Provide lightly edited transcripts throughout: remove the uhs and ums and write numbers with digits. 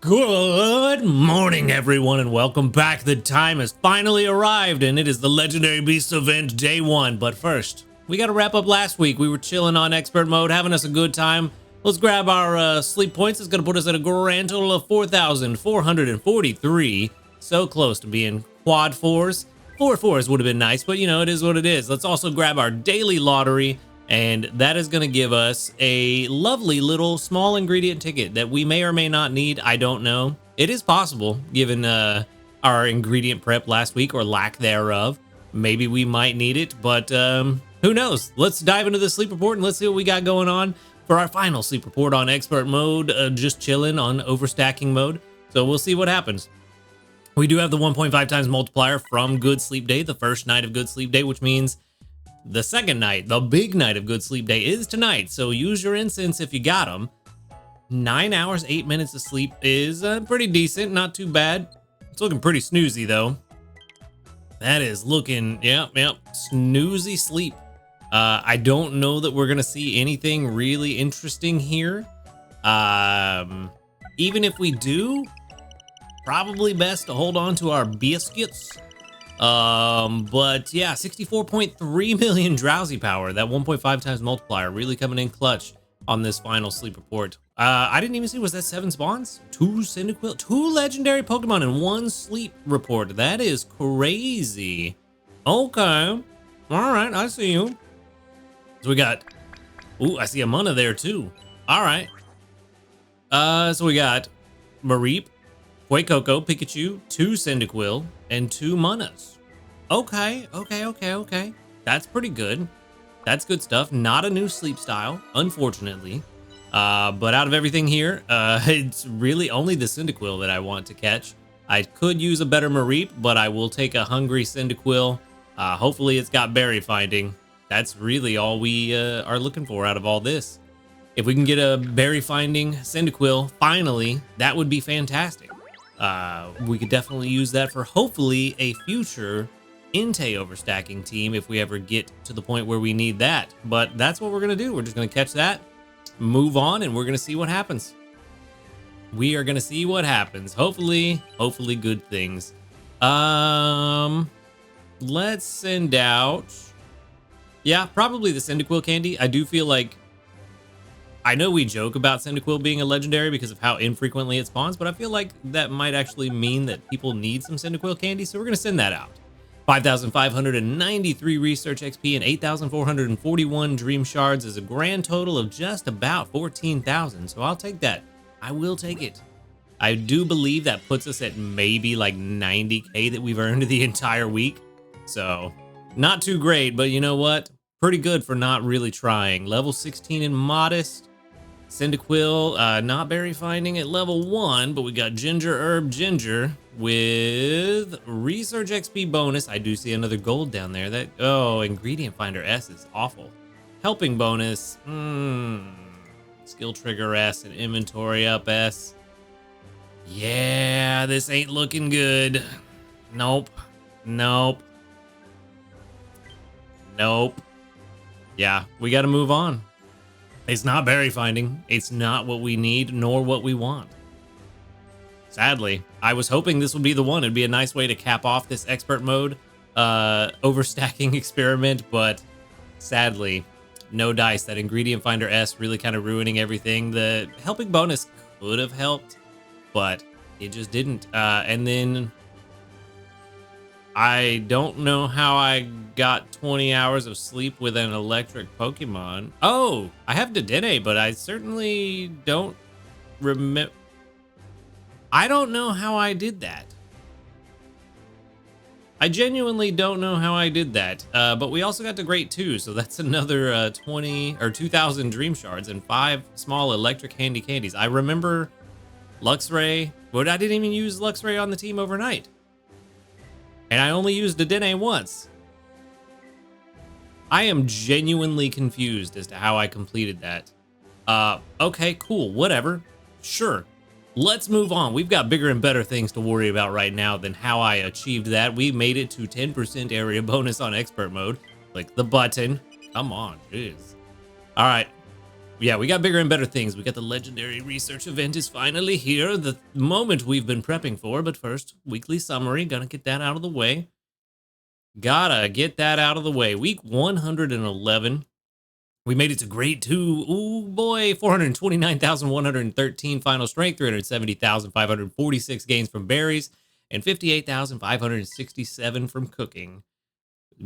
Good morning, everyone, and welcome back. The time has finally arrived, and it is the Legendary Beasts event day 1. But first, we got to wrap up last week. We were chilling on expert mode, having us a good time. Let's grab our sleep points. It's going to put us at a grand total of 4,443. So close to being quad fours. 4 fours would have been nice, but you know, it is what it is. Let's also grab our daily lottery. And that is going to give us a lovely little small ingredient ticket that we may or may not need. I don't know. It is possible, given our ingredient prep last week or lack thereof. Maybe we might need it, but who knows? Let's dive into the sleep report and let's see what we got going on for our final sleep report on expert mode, just chilling on overstacking mode. So we'll see what happens. We do have the 1.5 times multiplier from Good Sleep Day, the first night of Good Sleep Day, which means the second night, the big night of Good Sleep Day, is tonight, so use your incense if you got them. 9 hours, 8 minutes of sleep is pretty decent, not too bad. It's looking pretty snoozy, though. That is looking, yep, snoozy sleep. I don't know that we're going to see anything really interesting here. Even if we do, probably best to hold on to our biscuits. But yeah, 64.3 million drowsy power. That 1.5 times multiplier really coming in clutch on this final sleep report. I didn't even see, was that 7 spawns? 2 Cyndaquil, 2 legendary Pokemon in 1 sleep report. That is crazy. Okay. All right, I see you. So we got, ooh, I see a Mana there too. All right. So we got Mareep, Fuecoco, Pikachu, 2 Cyndaquil, and 2 Manas. Okay. That's pretty good. That's good stuff. Not a new sleep style, unfortunately. But out of everything here, it's really only the Cyndaquil that I want to catch. I could use a better Mareep, but I will take a hungry Cyndaquil. Hopefully it's got berry finding. That's really all we are looking for out of all this. If we can get a berry finding Cyndaquil, finally, that would be fantastic. We could definitely use that for hopefully a future Entei overstacking team if we ever get to the point where we need that. But that's what we're going to do. We're just going to catch that, move on, and we're going to see what happens. We are going to see what happens. Hopefully good things. Let's send out, yeah, probably the Cyndaquil candy. I do feel like, I know we joke about Cyndaquil being a legendary because of how infrequently it spawns, but I feel like that might actually mean that people need some Cyndaquil candy, so we're going to send that out. 5,593 research XP and 8,441 dream shards is a grand total of just about 14,000, so I'll take that. I will take it. I do believe that puts us at maybe like 90k that we've earned the entire week, so not too great, but you know what? Pretty good for not really trying. Level 16 in Modest. Cyndaquil, not berry finding at level 1, but we got Ginger Herb Ginger with Research XP bonus. I do see another gold down there. That, oh, Ingredient Finder S is awful. Helping bonus, Skill Trigger S and Inventory Up S. Yeah, this ain't looking good. Nope. Yeah, we gotta move on. It's not berry finding. It's not what we need nor what we want. Sadly, I was hoping this would be the one. It'd be a nice way to cap off this expert mode overstacking experiment, but sadly, no dice. That Ingredient Finder S really kind of ruining everything. The helping bonus could have helped, but it just didn't. And then I don't know how I got 20 hours of sleep with an electric Pokemon. Oh, I have Dedenne, but I certainly don't remember. I don't know how I did that. I genuinely don't know how I did that. But we also got the Great 2, so that's another 20 or 2,000 Dream Shards and 5 small electric handy candies. I remember Luxray, but I didn't even use Luxray on the team overnight. And I only used Dedenne once. I am genuinely confused as to how I completed that. Okay, cool, whatever. Sure, let's move on. We've got bigger and better things to worry about right now than how I achieved that. We made it to 10% area bonus on expert mode. Click the button. Come on, jeez. All right, Yeah, we got bigger and better things. We got the legendary research event is finally here. The moment we've been prepping for. But first, weekly summary. Gotta get that out of the way. Week 111. We made it to grade 2. Ooh, boy. 429,113 final strength. 370,546 gains from berries. And 58,567 from cooking.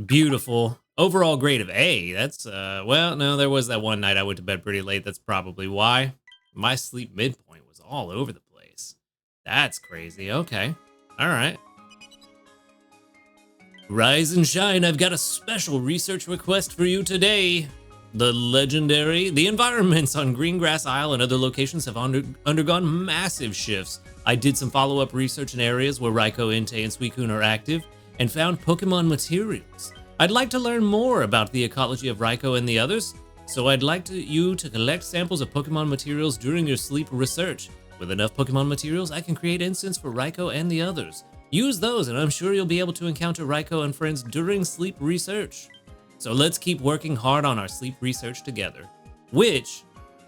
Beautiful. Overall grade of A. That's, well, no, there was that one night I went to bed pretty late. That's probably why. My sleep midpoint was all over the place. That's crazy. Okay. All right. Rise and shine. I've got a special research request for you today. The environments on Greengrass Isle and other locations have undergone massive shifts. I did some follow-up research in areas where Raikou, Entei, and Suicune are active and found Pokemon materials. I'd like to learn more about the ecology of Raikou and the others, so I'd like you to collect samples of Pokemon materials during your sleep research. With enough Pokemon materials, I can create instants for Raikou and the others. Use those, and I'm sure you'll be able to encounter Raikou and friends during sleep research. So let's keep working hard on our sleep research together. Which,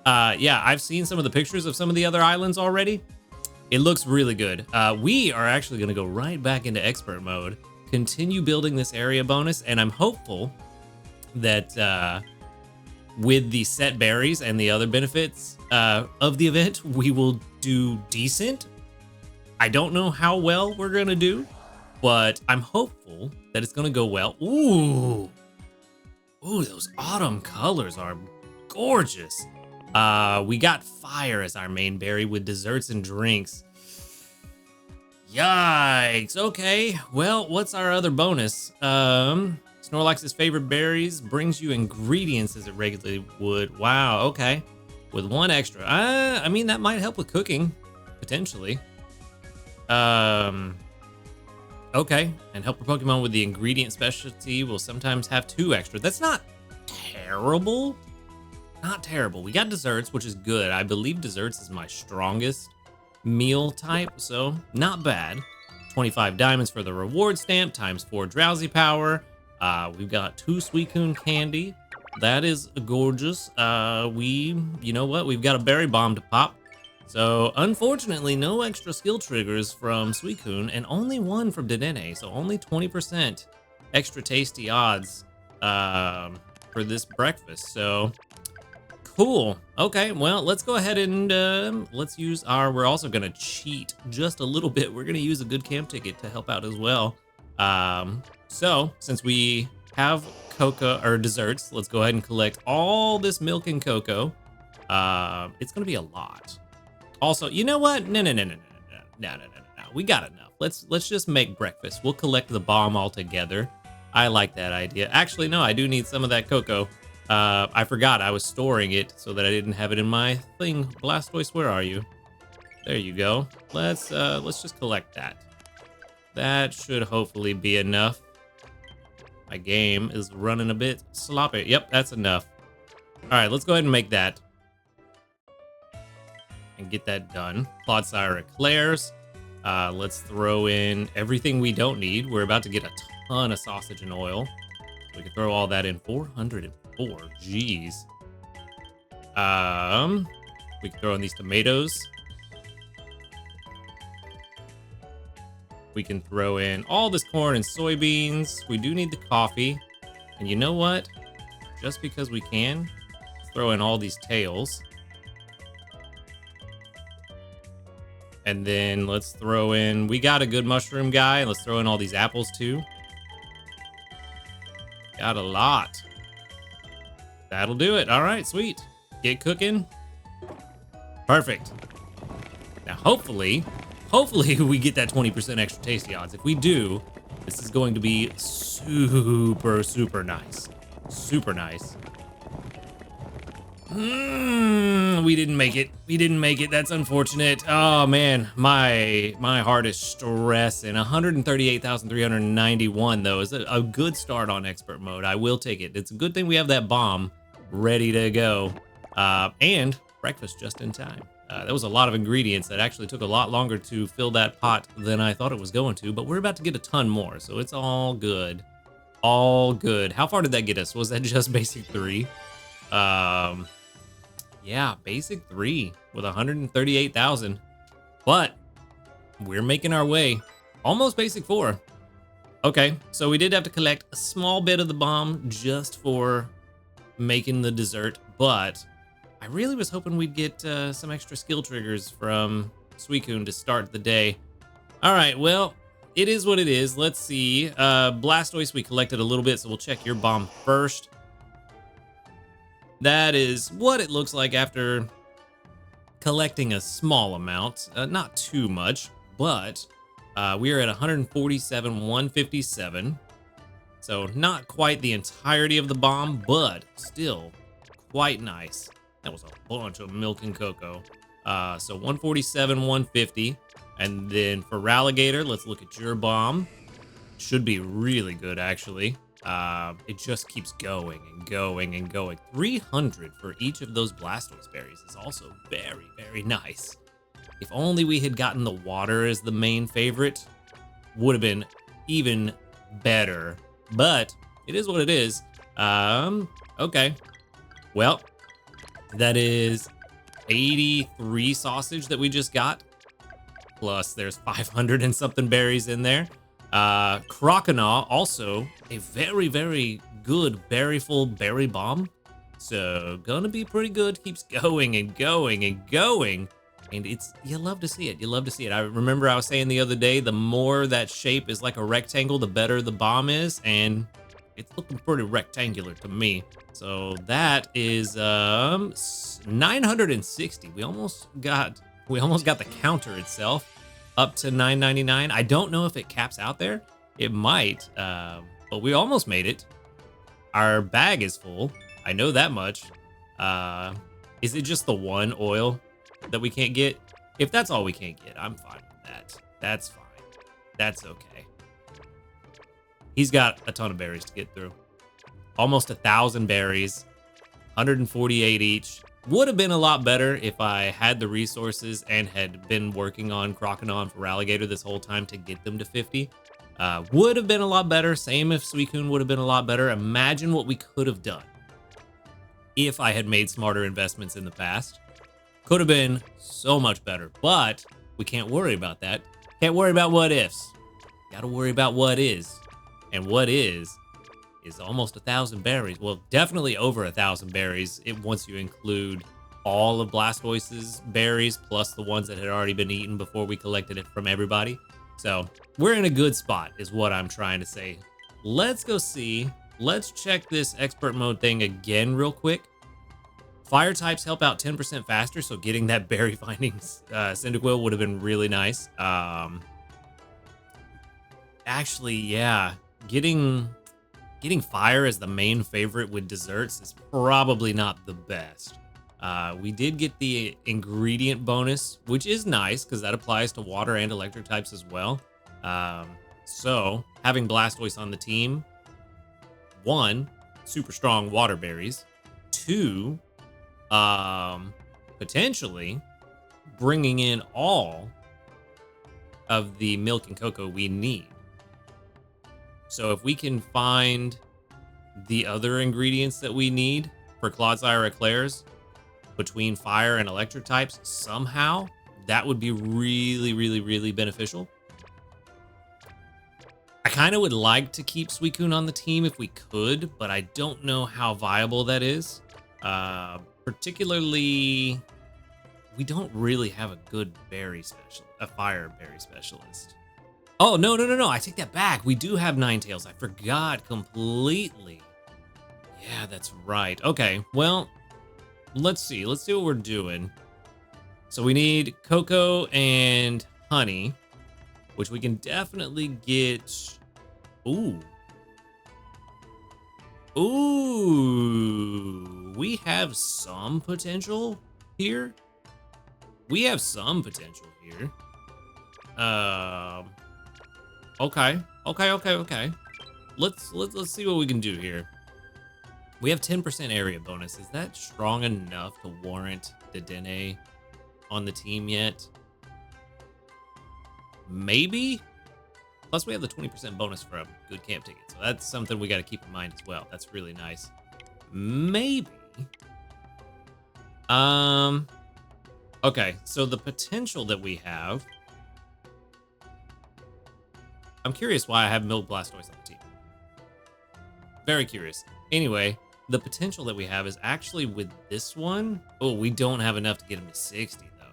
yeah, I've seen some of the pictures of some of the other islands already. It looks really good. We are actually going to go right back into expert mode, continue building this area bonus, and I'm hopeful that with the set berries and the other benefits of the event, we will do decent. I don't know how well we're going to do, but I'm hopeful that it's going to go well. Ooh, those autumn colors are gorgeous. We got fire as our main berry with desserts and drinks. Yikes. Okay, well, what's our other bonus? Snorlax's favorite berries brings you ingredients as it regularly would. Wow, okay. With one extra. I mean, that might help with cooking, potentially. Okay, and help your Pokemon with the ingredient specialty will sometimes have 2 extra. That's not terrible. Not terrible. We got desserts, which is good. I believe desserts is my strongest meal type, so not bad. 25 diamonds for the reward stamp, times 4 drowsy power. We've got 2 Suicune candy. That is gorgeous. You know what? We've got a berry bomb to pop. So, unfortunately, no extra skill triggers from Suicune, and only 1 from Dedenne, so only 20% extra tasty odds for this breakfast. So, cool. Okay, well, let's go ahead and let's use we're also going to cheat just a little bit. We're going to use a good camp ticket to help out as well. So, since we have cocoa, or desserts, let's go ahead and collect all this milk and cocoa. It's going to be a lot. Also, you know what? No. We got enough. Let's just make breakfast. We'll collect the bomb all together. I like that idea. Actually, no, I do need some of that cocoa. I forgot I was storing it so that I didn't have it in my thing. Blastoise, where are you? There you go. Let's just collect that. That should hopefully be enough. My game is running a bit sloppy. Yep, that's enough. All right, let's go ahead and make that. And get that done. Clodsire eclairs. Let's throw in everything we don't need. We're about to get a ton of sausage and oil. We can throw all that in. 404. Jeez. We can throw in these tomatoes. We can throw in all this corn and soybeans. We do need the coffee. And you know what? Just because we can, let's throw in all these tails. And then let's throw in, we got a good mushroom guy. Let's throw in all these apples too. Got a lot. That'll do it. All right, sweet. Get cooking. Perfect. Now, hopefully we get that 20% extra tasty odds. If we do, this is going to be super, super nice. Super nice. We didn't make it. That's unfortunate. Oh man, my heart is stressing. 138,391 though is a good start on expert mode. I will take it. It's a good thing we have that bomb ready to go. And breakfast just in time. That was a lot of ingredients that actually took a lot longer to fill that pot than I thought it was going to, but we're about to get a ton more, so it's all good. All good. How far did that get us? Was that just basic 3? Yeah, basic 3 with 138,000. But we're making our way. Almost basic 4. Okay, so we did have to collect a small bit of the bomb just for making the dessert, but I really was hoping we'd get some extra skill triggers from Suicune to start the day. All right, well, it is what it is. Let's see. Blastoise, we collected a little bit, so we'll check your bomb first. That is what it looks like after collecting a small amount. Not too much, but we are at 147,157. So not quite the entirety of the bomb, but still quite nice. That was a bunch of milk and cocoa. So 147, 150. And then for Ralligator, let's look at your bomb. Should be really good, actually. It just keeps going and going and going. 300 for each of those Blastoise berries is also very, very nice. If only we had gotten the water as the main favorite, would have been even better. But it is what it is. Okay. Well, that is 83 sausage that we just got. Plus there's 500 and something berries in there. Croconaw, also a very, very good berryful berry bomb. So gonna be pretty good. Keeps going and going and going. And you love to see it. You love to see it. I remember I was saying the other day, the more that shape is like a rectangle, the better the bomb is. And it's looking pretty rectangular to me. So that is 960. We almost got the counter itself up to 999. I don't know if it caps out there. It might, but we almost made it. Our bag is full. I know that much. Is it just the one oil that we can't get? If that's all we can't get, I'm fine with that. That's fine. That's okay. He's got a ton of berries to get through. Almost 1,000 berries, 148 each. Would have been a lot better if I had the resources and had been working on Croconaw and Feraligatr this whole time to get them to 50. Would have been a lot better. Same if Suicune would have been a lot better. Imagine what we could have done if I had made smarter investments in the past. Could have been so much better, but we can't worry about that. Can't worry about what ifs. Gotta worry about what is. And what is almost 1,000 berries. Well, definitely over 1,000 berries once you include all of Blastoise's berries plus the ones that had already been eaten before we collected it from everybody. So we're in a good spot is what I'm trying to say. Let's go see. Let's check this expert mode thing again real quick. Fire types help out 10% faster, so getting that berry finding Cyndaquil would have been really nice. Actually, yeah, getting fire as the main favorite with desserts is probably not the best. We did get the ingredient bonus, which is nice because that applies to water and electric types as well. So having Blastoise on the team, 1, super strong water berries, 2, potentially bringing in all of the milk and cocoa we need. So if we can find the other ingredients that we need for Clodsire Eclairs between fire and electric types somehow, that would be really, really, really beneficial. I kind of would like to keep Suicune on the team if we could, but I don't know how viable that is. Particularly, we don't really have a good fire berry specialist. Oh, no. I take that back. We do have Ninetales. I forgot completely. Yeah, that's right. Okay, well, let's see. Let's see what we're doing. So we need cocoa and honey, which we can definitely get. Ooh, we have some potential here. Okay. Let's see what we can do here. We have 10% area bonus. Is that strong enough to warrant Dedenne on the team yet? Maybe. Plus, we have the 20% bonus for a good camp ticket, so that's something we got to keep in mind as well. That's really nice. Maybe Okay, so the potential that we have, I'm curious why I have Milk Blastoise on the team. Very curious. Anyway, the potential that we have is actually with this one. Oh, we don't have enough to get him to 60 though.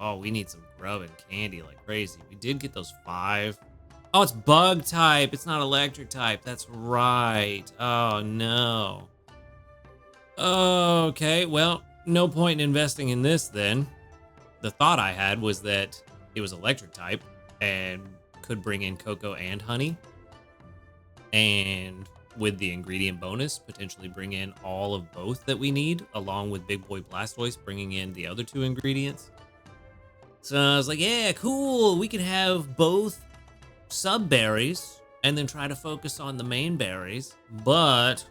Oh, we need some grub and candy like crazy. We did get those 5. Oh, it's bug type. It's not electric type. That's right. Oh, no. Okay, well, no point in investing in this then. The thought I had was that it was electric type and could bring in cocoa and honey. And with the ingredient bonus, potentially bring in all of both that we need, along with Big Boy Blastoise bringing in the other 2 ingredients. So I was like, yeah, cool. We could have both sub berries and then try to focus on the main berries, but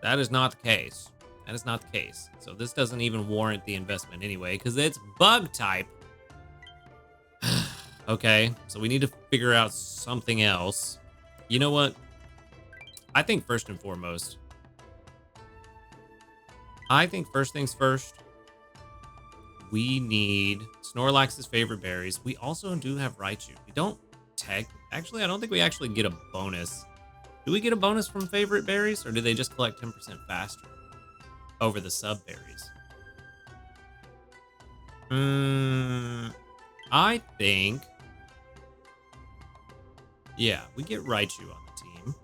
that is not the case. That is not the case. So this doesn't even warrant the investment anyway, because it's bug type. Okay, so we need to figure out something else. You know what? I think first and foremost, first things first, we need Snorlax's favorite berries. We also do have Raichu. We don't actually, I don't think we actually get a bonus. Do we get a bonus from favorite berries, or do they just collect 10% faster over the sub berries? I think, yeah, we get Raichu on the team.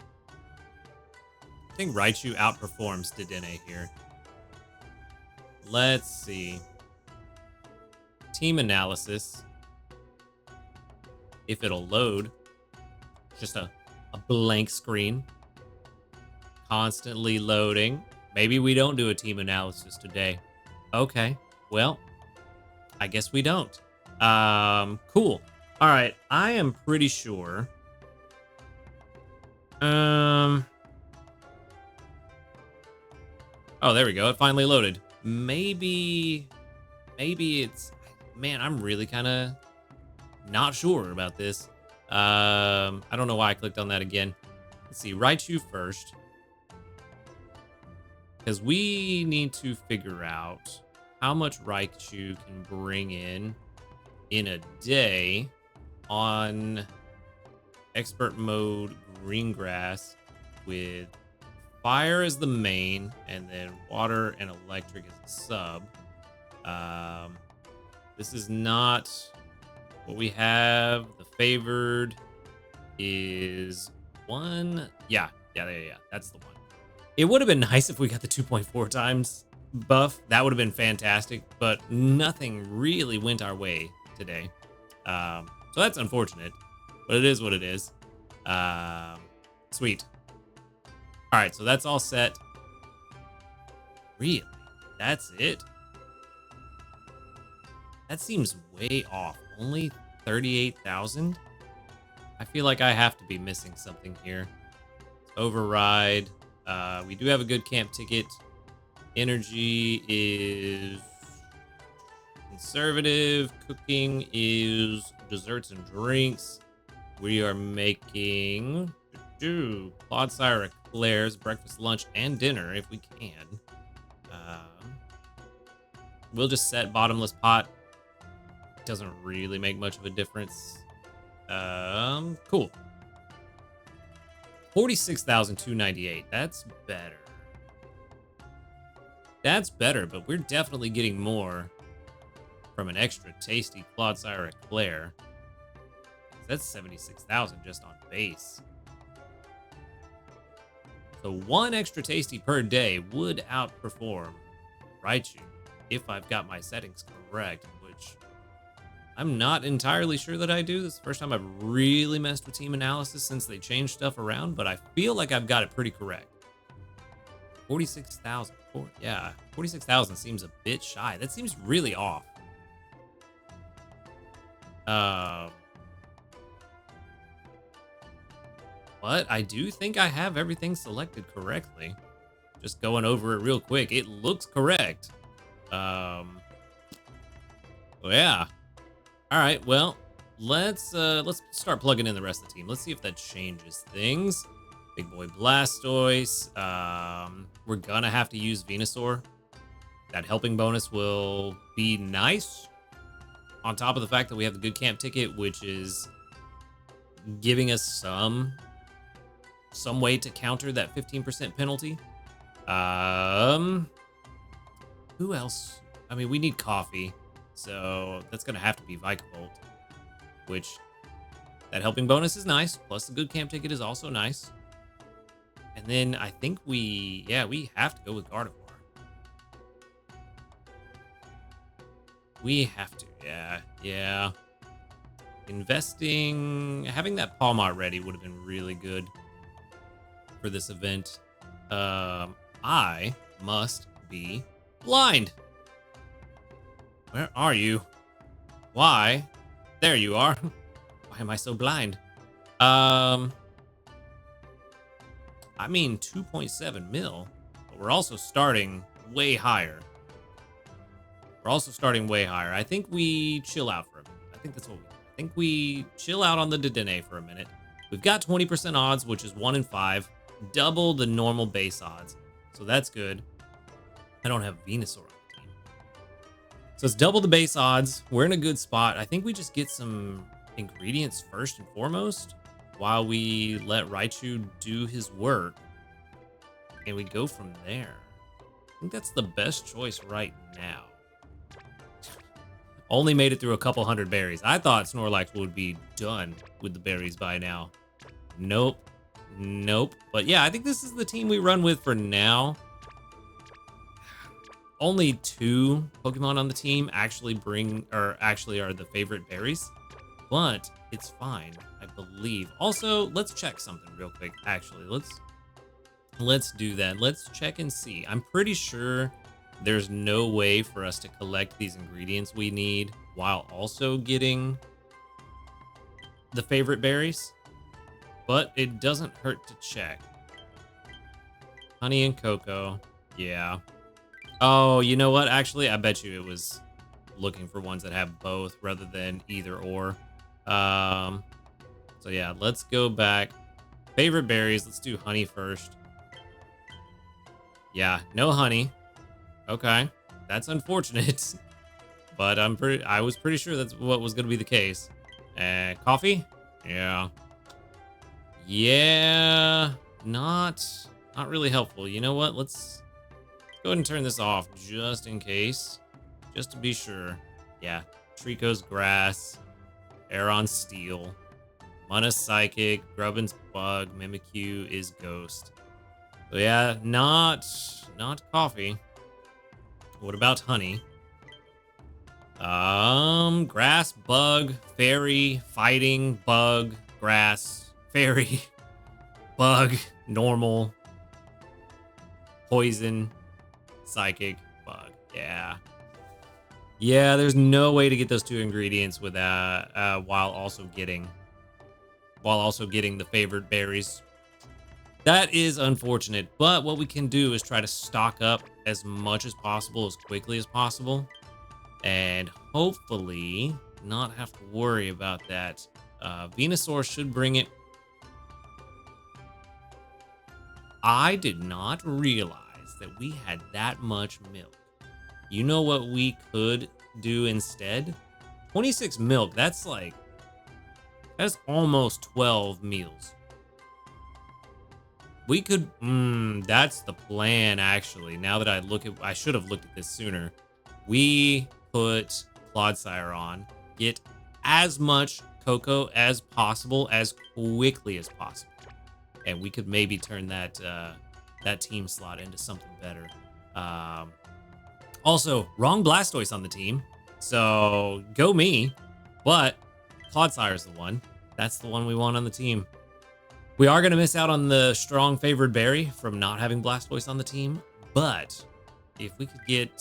I think Raichu outperforms Dedenne here. Let's see. Team analysis. If it'll load. Just a blank screen. Constantly loading. Maybe we don't do a team analysis today. Okay. Well, I guess we don't. Cool. All right. I am pretty sure. Oh, there we go. It finally loaded. Maybe it's, man, I'm really kind of not sure about this. I don't know why I clicked on that again. Let's see, Raichu first. Because we need to figure out how much Raichu can bring in a day on expert mode green grass with fire as the main and then water and electric as the sub. This is not what we have. The favored is 1. Yeah. That's the one. It would have been nice if we got the 2.4 times buff. That would have been fantastic, but nothing really went our way today. So that's unfortunate, but it is what it is. Sweet. All right, so that's all set. Really? That's it? That seems way off. Only 38,000? I feel like I have to be missing something here. Override. We do have a good camp ticket. Energy is conservative. Cooking is desserts and drinks. We are making Clodsire eclairs, breakfast, lunch, and dinner if we can. We'll just set bottomless pot. Doesn't really make much of a difference. Cool. 46,298. That's better. That's better, but we're definitely getting more from an extra tasty Clodsire eclair. That's 76,000 just on base. So 1 extra tasty per day would outperform Raichu if I've got my settings correct, which I'm not entirely sure that I do. This is the first time I've really messed with team analysis since they changed stuff around, but I feel like I've got it pretty correct. 46,000. Yeah, 46,000 seems a bit shy. That seems really off. But I do think I have everything selected correctly. Just going over it real quick. It looks correct. Yeah. All right, well, let's start plugging in the rest of the team. Let's see if that changes things. Big Boy Blastoise. We're gonna have to use Venusaur. That helping bonus will be nice. On top of the fact that we have the good camp ticket, which is giving us some way to counter that 15% penalty. Who else? I mean, we need coffee, so that's gonna have to be Vikavolt, which that helping bonus is nice. Plus the good camp ticket is also nice. And then I think we have to go with Gardevoir. We have to, yeah. Investing, having that Palmot ready would have been really good for this event. I must be blind. Where are you? Why? There you are. Why am I so blind? I mean 2.7 mil, but we're also starting way higher. I think we chill out for a minute. I think that's what we do. I think we chill out on the Dedenne for a minute. We've got 20% odds, which is 1 in 5, double the normal base odds. So that's good. I don't have Venusaur on the team. So it's double the base odds. We're in a good spot. I think we just get some ingredients first and foremost while we let Raichu do his work. And we go from there. I think that's the best choice right now. Only made it through a couple hundred berries. I thought Snorlax would be done with the berries by now. Nope. But yeah, I think this is the team we run with for now. Only 2 Pokemon on the team actually are the favorite berries, but it's fine, I believe. Also, let's check something real quick. Actually, let's do that. Let's check and see. I'm pretty sure there's no way for us to collect these ingredients we need while also getting the favorite berries, but it doesn't hurt to check. Honey and cocoa, yeah. Oh, you know what? Actually, I bet you it was looking for ones that have both rather than either or. So yeah, let's go back. Favorite berries, let's do honey first. Yeah, no honey. Okay, that's unfortunate, but I was pretty sure that's what was gonna be the case. Coffee? Yeah, not really helpful. You know what? Let's go ahead and turn this off just in case, just to be sure. Yeah, Trico's grass, Aeron's steel, Muna's psychic, Grubbin's bug, Mimikyu is ghost. So yeah, not coffee. What about honey? Grass, bug, fairy, fighting, bug, grass, fairy, bug, normal, poison, psychic, bug. Yeah, there's no way to get those 2 ingredients without while also getting the favorite berries. That is unfortunate, but what we can do is try to stock up as much as possible, as quickly as possible, and hopefully not have to worry about that. Venusaur should bring it. I did not realize that we had that much milk. You know what we could do instead? 26 milk, that's almost 12 meals. We could, that's the plan, actually. Now that I should have looked at this sooner. We put Clodsire on, get as much cocoa as possible, as quickly as possible. And we could maybe turn that team slot into something better. Also, wrong Blastoise on the team. So, go me. But Clodsire's the one. That's the one we want on the team. We are going to miss out on the strong favored berry from not having Blastoise on the team, but if we could get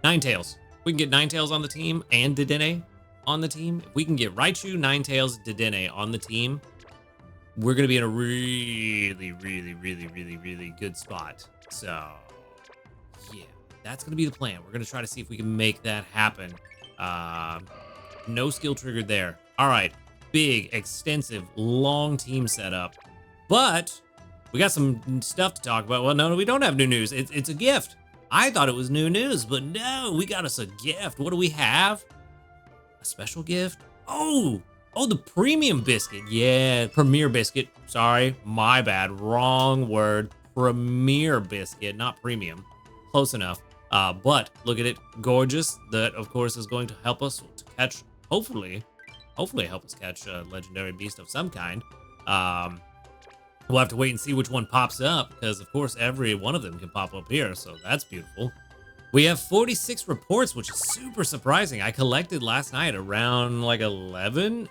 Ninetales. We can get Ninetales on the team and Dedenne on the team. If we can get Raichu, Ninetales, Dedenne on the team, we're going to be in a really, really, really, really, really good spot. So, yeah, that's going to be the plan. We're going to try to see if we can make that happen. No skill triggered there. All right. Big, extensive, long team setup. But We got some stuff to talk about. Well, no, we don't have new news. It's a gift. I thought it was new news, but no, we got us a gift. What do we have? A special gift? Oh, the premium biscuit. Yeah, premier biscuit. Sorry, my bad. Wrong word. Premier biscuit, not premium. Close enough. But look at it. Gorgeous. That, of course, is going to help us to catch, hopefully help us catch a legendary beast of some kind. We'll have to wait and see which one pops up because, of course, every one of them can pop up here. So that's beautiful. We have 46 reports, which is super surprising. I collected last night around like 11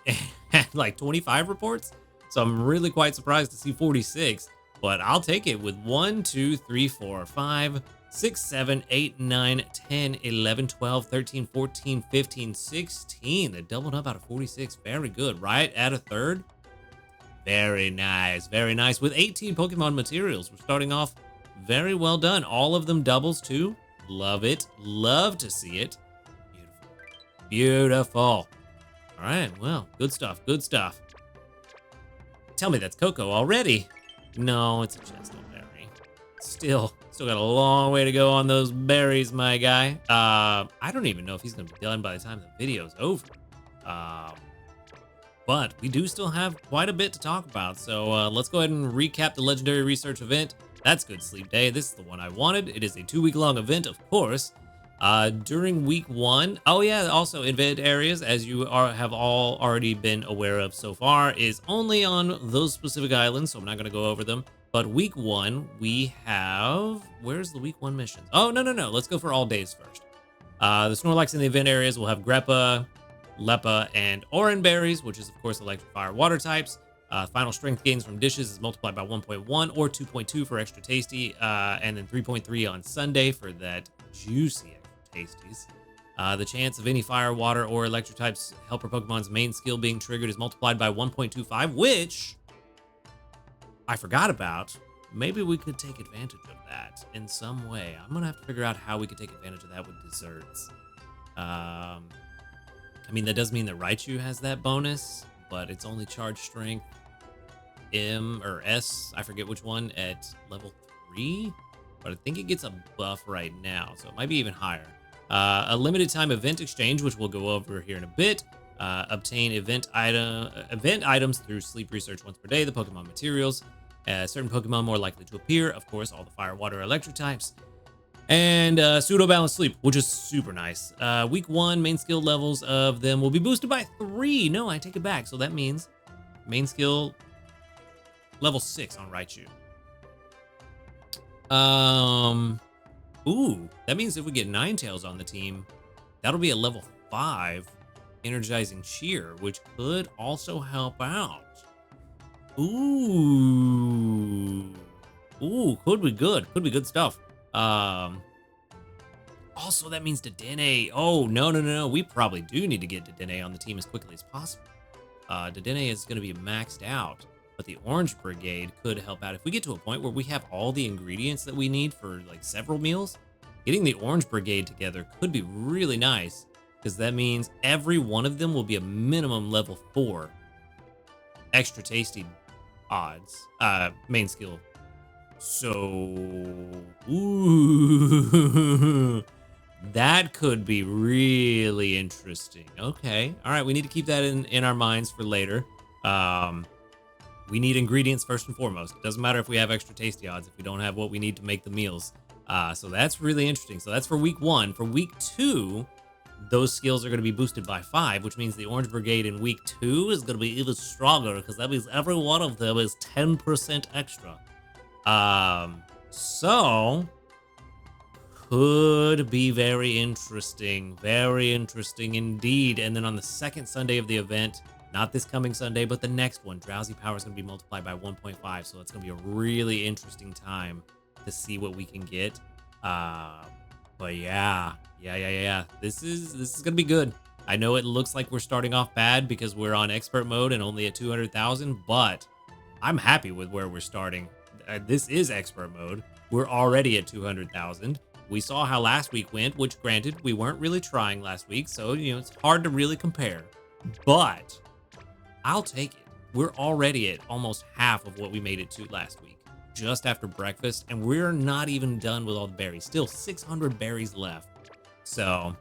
and like 25 reports. So I'm really quite surprised to see 46, but I'll take it with 1, 2, 3, 4, 5, 6, 7, 8, 9, 10, 11, 12, 13, 14, 15, 16. They doubled up out of 46. Very good. Right at a third. Very nice. Very nice. With 18 Pokemon materials. We're starting off very well done. All of them doubles too. Love it. Love to see it. Beautiful. Beautiful. All right. Well, good stuff. Good stuff. Tell me that's Coco already. No, it's a Chesto berry. Still got a long way to go on those berries, my guy. I don't even know if he's going to be done by the time the video's over. But we do still have quite a bit to talk about. So let's go ahead and recap the Legendary Research event. That's Good Sleep Day. This is the one I wanted. It is a 2-week-long event, of course. During week 1, oh yeah, also event areas, as you have all already been aware of so far, is only on those specific islands, so I'm not going to go over them. But week 1, we have, where's the week 1 missions? Oh, no. Let's go for all days first. The Snorlax in the event areas will have Greppa, Leppa, and Oran berries, which is, of course, electric, fire, water types. Final strength gains from dishes is multiplied by 1.1 or 2.2 for extra tasty, and then 3.3 on Sunday for that juicy extra tasties. The chance of any fire, water, or electric types helper Pokemon's main skill being triggered is multiplied by 1.25, which I forgot about. Maybe we could take advantage of that in some way. I'm gonna have to figure out how we could take advantage of that with desserts. I mean, that does mean that Raichu has that bonus, but it's only charge strength M or S, I forget which one, at level 3, but I think it gets a buff right now, so it might be even higher. A limited time event exchange, which we'll go over here in a bit. Obtain event items through sleep research once per day. The Pokemon materials. Certain Pokemon more likely to appear. Of course, all the fire, water, electric types. And pseudo balanced sleep, which is super nice. Week 1 main skill levels of them will be boosted by 3. No, I take it back. So that means main skill level 6 on Raichu. Ooh, that means if we get Ninetales on the team, that'll be a level 5 energizing cheer, which could also help out. Ooh, could be good. Could be good stuff. Also, that means Dedenne. Oh, no. We probably do need to get Dedenne on the team as quickly as possible. Dedenne is going to be maxed out, but the Orange Brigade could help out. If we get to a point where we have all the ingredients that we need for like several meals, getting the Orange Brigade together could be really nice, because that means every one of them will be a minimum level 4 extra tasty odds, main skill. So, ooh, that could be really interesting. Okay, all right, we need to keep that in our minds for later. We need ingredients first and foremost. It doesn't matter if we have extra tasty odds if we don't have what we need to make the meals. So that's really interesting. So that's for week 1. For week 2, those skills are going to be boosted by 5, which means the Orange Brigade in week 2 is going to be even stronger, because that means every one of them is 10% extra. So could be very interesting indeed. And then on the second Sunday of the event, not this coming Sunday, but the next one, Drowsy Power is going to be multiplied by 1.5. So it's going to be a really interesting time to see what we can get. But yeah. This is going to be good. I know it looks like we're starting off bad because we're on expert mode and only at 200,000, but I'm happy with where we're starting. This is expert mode. We're already at 200,000. We saw how last week went, which granted, we weren't really trying last week, so, it's hard to really compare. But I'll take it. We're already at almost half of what we made it to last week. just after breakfast, and we're not even done with all the berries. Still 600 berries left. So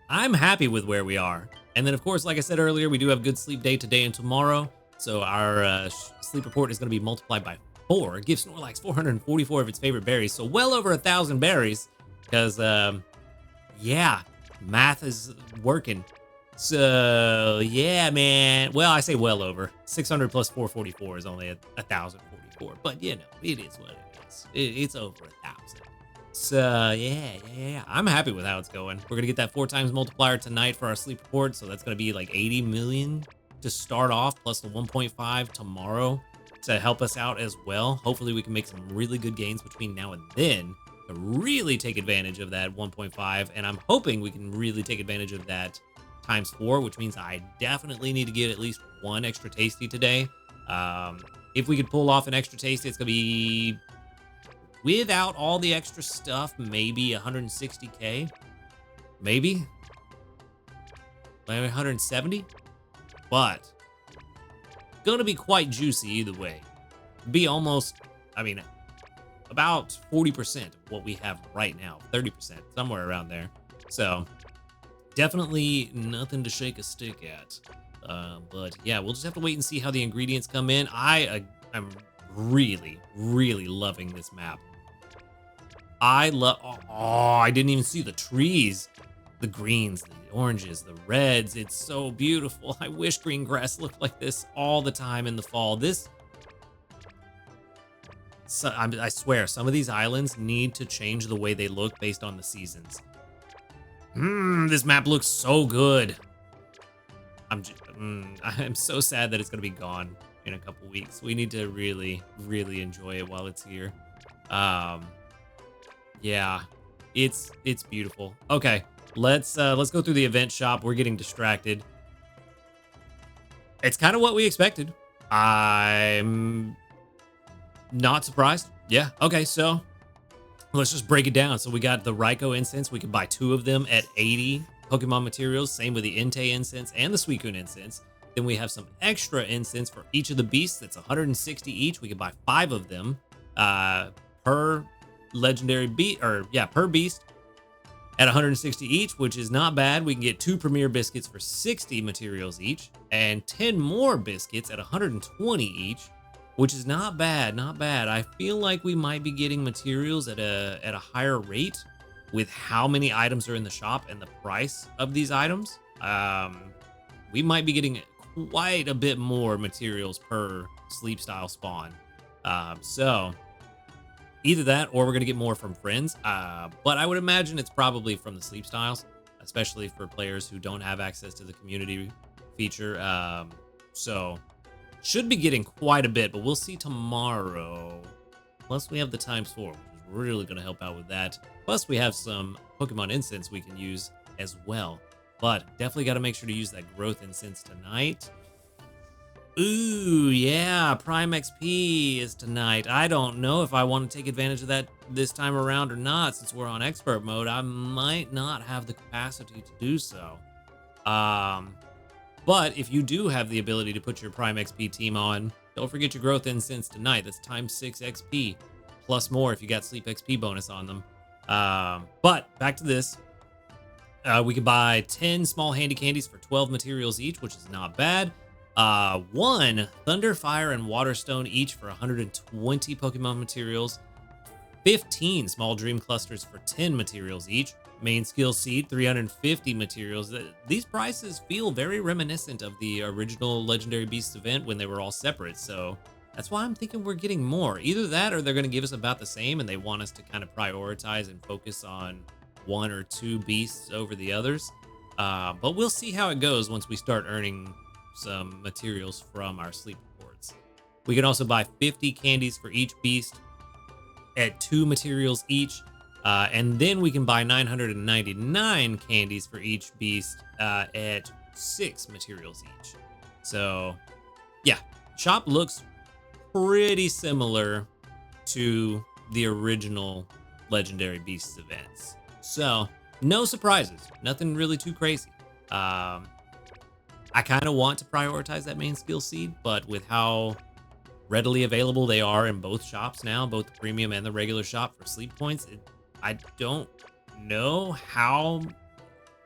I'm happy with where we are. And then, of course, like I said earlier, we do have good sleep day today and tomorrow. So our sleep report is going to be multiplied by 4. It gives Snorlax 444 of its favorite berries. So well over 1,000 berries. Because, yeah, math is working. So, yeah, man. Well, I say well over. 600 plus 444 is only 1,044. But, you know, it is what it is. It's over 1,000. So, yeah. I'm happy with how it's going. We're going to get that 4 times multiplier tonight for our sleep report. So that's going to be like 80 million to start off, plus the 1.5 tomorrow to help us out as well. Hopefully we can make some really good gains between now and then to really take advantage of that 1.5. And I'm hoping we can really take advantage of that times 4, which means I definitely need to get at least 1 extra tasty today. If we could pull off an extra tasty, it's going to be, without all the extra stuff, maybe 160k. Maybe 170. But gonna be quite juicy either way. Be almost, I mean, about 40% of what we have right now, 30%, somewhere around there. So definitely nothing to shake a stick at. But yeah, we'll just have to wait and see how the ingredients come in. I'm really loving this map. Oh, I didn't even see the trees. The greens, the oranges, the reds. It's so beautiful. I wish green grass looked like this all the time in the fall. I swear, some of these islands need to change the way they look based on the seasons. This map looks so good. I'm so sad that it's gonna be gone in a couple weeks. We need to really enjoy it while it's here. Yeah, it's beautiful. Okay. Let's go through the event shop. We're getting distracted. It's kind of what we expected. I'm not surprised. Yeah. Okay. So let's just break it down. So we got the Raikou incense. We can buy 2 of them at 80 Pokemon materials. Same with the Entei incense and the Suicune incense. Then we have some extra incense for each of the beasts. That's 160 each. We can buy 5 of them per legendary beast, or yeah, per beast. At 160 each, which is not bad. We can get 2 premier biscuits for 60 materials each, and 10 more biscuits at 120 each, which is not bad, not bad. I feel like we might be getting materials at a higher rate with how many items are in the shop and the price of these items. We might be getting quite a bit more materials per sleep style spawn. So either that or we're going to get more from friends. But I would imagine it's probably from the sleep styles, especially for players who don't have access to the community feature. So should be getting quite a bit, but we'll see tomorrow. Plus we have the times 4, which is really going to help out with that. Plus we have some Pokemon incense we can use as well. But definitely got to make sure to use that growth incense tonight. Ooh, yeah, Prime XP is tonight. I don't know if I want to take advantage of that this time around or not. Since we're on expert mode, I might not have the capacity to do so. But if you do have the ability to put your Prime XP team on, don't forget your growth incense tonight. That's times 6 XP, plus more if you got sleep XP bonus on them. But back to this. We could buy 10 small handy candies for 12 materials each, which is not bad. 1 Thunder, Fire, and Water Stone each for 120 Pokemon materials. 15 small Dream Clusters for 10 materials each. Main Skill Seed, 350 materials. These prices feel very reminiscent of the original Legendary Beasts event when they were all separate, so that's why I'm thinking we're getting more. Either that or they're going to give us about the same and they want us to kind of prioritize and focus on 1 or 2 beasts over the others. But we'll see how it goes once we start earning some materials from our sleep reports. We can also buy 50 candies for each beast at 2 materials each. And then we can buy 999 candies for each beast at 6 materials each. So yeah, shop looks pretty similar to the original Legendary Beasts events. So no surprises, nothing really too crazy. I kind of want to prioritize that main skill seed, but with how readily available they are in both shops now, both the premium and the regular shop for sleep points. I don't know how.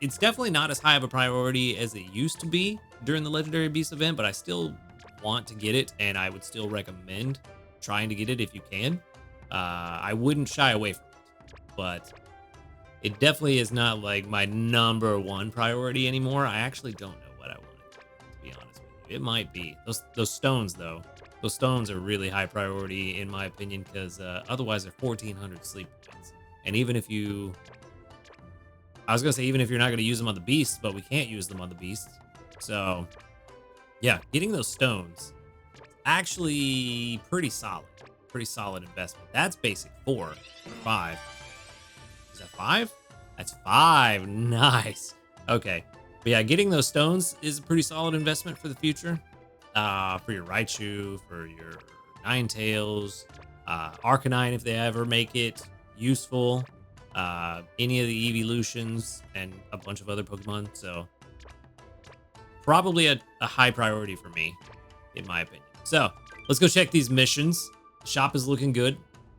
It's definitely not as high of a priority as it used to be during the Legendary Beast event, but I still want to get it, and I would still recommend trying to get it if you can. I wouldn't shy away from it, but it definitely is not like my #1 priority anymore. I actually don't know what I want, to be honest with you. It might be those stones though. Those stones are really high priority in my opinion, because otherwise they're 1,400 sleep points. And even if you, I was gonna say even if you're not gonna use them on the beasts, but we can't use them on the beasts. So yeah, getting those stones actually pretty solid. Pretty solid investment. That's basic 4 or 5. Is that 5? That's 5. Nice. Okay. But yeah, getting those stones is a pretty solid investment for the future. For your Raichu, for your Ninetales, Arcanine if they ever make it useful, any of the evolutions, and a bunch of other Pokemon. So probably a high priority for me, in my opinion. So let's go check these missions. The shop is looking good.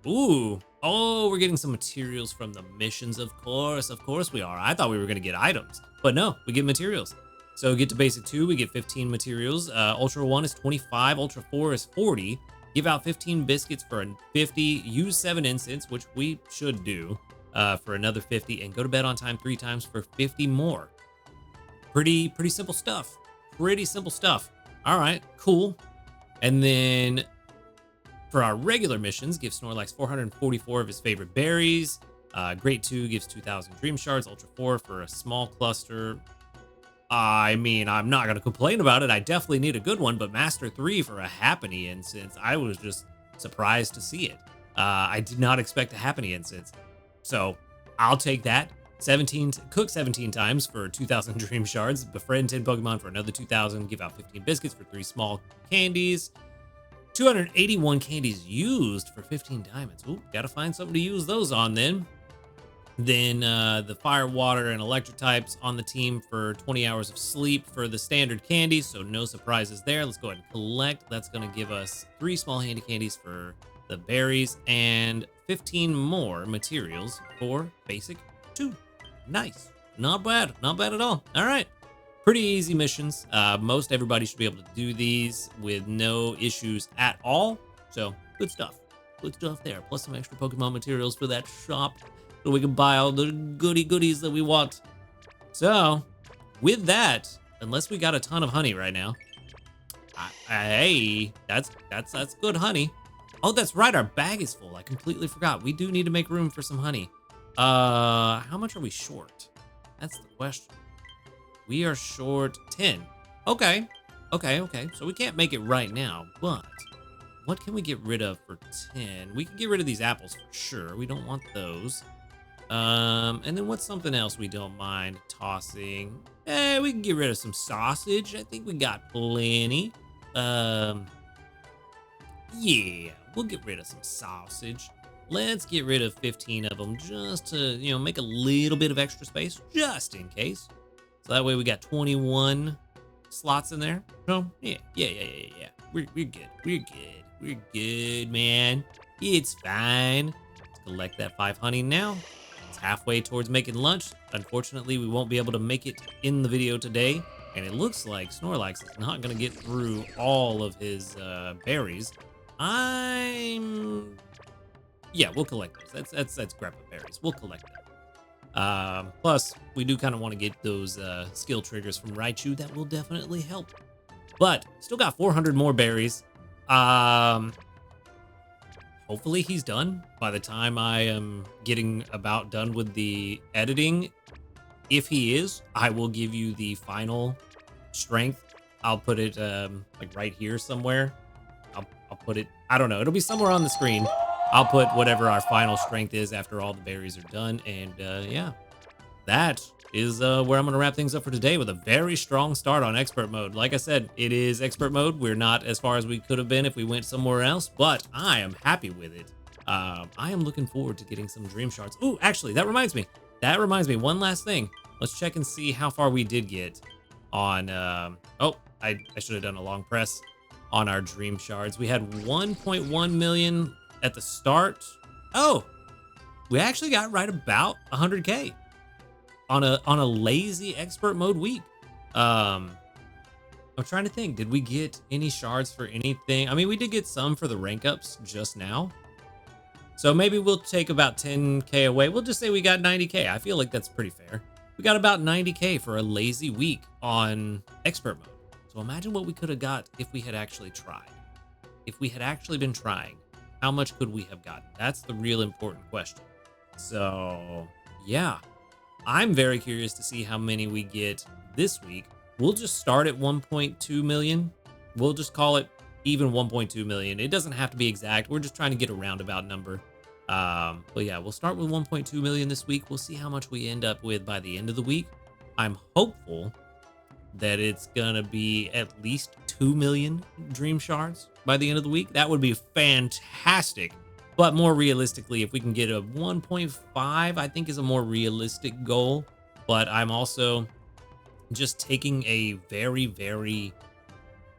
Ooh. Oh, we're getting some materials from the missions, of course. Of course we are. I thought we were going to get items, but no, we get materials. So get to basic 2, we get 15 materials. Ultra 1 is 25. Ultra 4 is 40. Give out 15 biscuits for 50. Use 7 incense, which we should do, for another 50. And go to bed on time 3 times for 50 more. Pretty simple stuff. Pretty simple stuff. All right, cool. And then for our regular missions, give Snorlax 444 of his favorite berries. Great 2 gives 2,000 Dream Shards. Ultra 4 for a small cluster. I mean, I'm not going to complain about it. I definitely need a good one, but Master 3 for a Happiny Incense, I was just surprised to see it. I did not expect a Happiny Incense. So I'll take that. 17, cook 17 times for 2,000 Dream Shards. Befriend 10 Pokemon for another 2,000. Give out 15 biscuits for 3 small candies. 281 candies used for 15 diamonds. Ooh, gotta find something to use those on then. Then the fire, water, and electric types on the team for 20 hours of sleep for the standard candies, so no surprises there. Let's go ahead and collect. That's going to give us 3 small handy candies for the berries and 15 more materials for basic 2. Nice. Not bad. Not bad at all. All right. Pretty easy missions. Most everybody should be able to do these with no issues at all. So good stuff. Good stuff there. Plus some extra Pokemon materials for that shop, so we can buy all the goodies that we want. So, with that, unless we got a ton of honey right now, hey, that's good honey. Oh, that's right, our bag is full. I completely forgot. We do need to make room for some honey. How much are we short? That's the question. We are short 10. Okay. So we can't make it right now, but what can we get rid of for 10? We can get rid of these apples for sure. We don't want those. And then what's something else we don't mind tossing? We can get rid of some sausage. I think we got plenty. Yeah, we'll get rid of some sausage. Let's get rid of 15 of them just to, make a little bit of extra space just in case. So that way we got 21 slots in there. So yeah. We're good. We're good, man. It's fine. Let's collect that 5 honey now. Halfway towards making lunch. Unfortunately, we won't be able to make it in the video today, and it looks like Snorlax is not going to get through all of his berries. Yeah, we'll collect those. That's grandpa berries. We'll collect them. Plus, we do kind of want to get those skill triggers from Raichu. That will definitely help. But still got 400 more berries. Hopefully he's done by the time I am getting about done with the editing. If he is, I will give you the final strength. I'll put it like right here somewhere. I'll put it, I don't know, it'll be somewhere on the screen. I'll put whatever our final strength is after all the berries are done. And yeah, that is where I'm going to wrap things up for today with a very strong start on expert mode. Like I said, it is expert mode. We're not as far as we could have been if we went somewhere else, but I am happy with it. I am looking forward to getting some Dream Shards. Ooh, actually, that reminds me. One last thing. Let's check and see how far we did get on, oh, I should have done a long press. on our dream shards. We had 1.1 million at the start. Oh, we actually got right about 100K on a lazy expert mode week. I'm trying to think, did we get any shards for anything? I mean, we did get some for the rank ups just now. So maybe we'll take about 10K away. We'll just say we got 90K. I feel like that's pretty fair. We got about 90K for a lazy week on expert mode. So imagine what we could have got if we had actually tried. If we had actually been trying, how much could we have gotten? That's the real important question. So yeah, I'm very curious to see how many we get this week. We'll just start at 1.2 million. We'll just call it even 1.2 million. It doesn't have to be exact. We're just trying to get a roundabout number. But yeah, we'll start with 1.2 million this week. We'll see how much we end up with by the end of the week. I'm hopeful that it's gonna be at least 2 million dream shards by the end of the week. That would be fantastic. But more realistically, if we can get a 1.5, I think is a more realistic goal. But I'm also just taking a very, very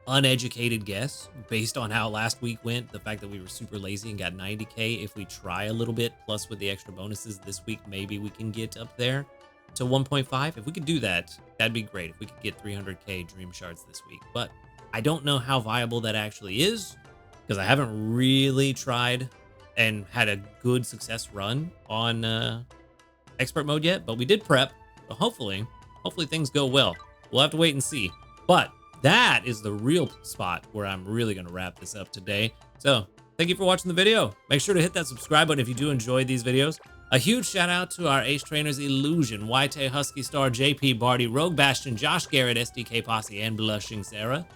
uneducated guess based on how last week went. The fact that we were super lazy and got 90K. If we try a little bit, plus with the extra bonuses this week, maybe we can get up there to 1.5. If we could do that, that'd be great. If we could get 300K dream shards this week. But I don't know how viable that actually is because I haven't really tried and had a good success run on expert mode yet. But we did prep. So hopefully things go well. We'll have to wait and see. But that is the real spot where I'm really going to wrap this up today. So thank you for watching the video. Make sure to hit that subscribe button if you do enjoy these videos. A huge shout out to our ace trainers Illusion, YT Husky Star, JP Barty, Rogue Bastion, Josh Garrett, SDK Posse, and Blushing Sarah.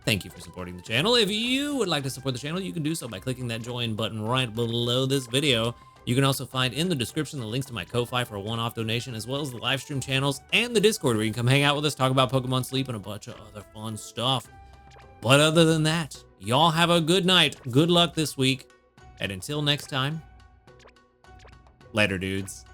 Thank you for supporting the channel. If you would like to support the channel, you can do so by clicking that join button right below this video. You can also find in the description the links to my Ko-Fi for a one-off donation, as well as the live stream channels and the Discord where you can come hang out with us, talk about Pokemon Sleep, and a bunch of other fun stuff. But other than that, y'all have a good night. Good luck this week. And until next time, later, dudes.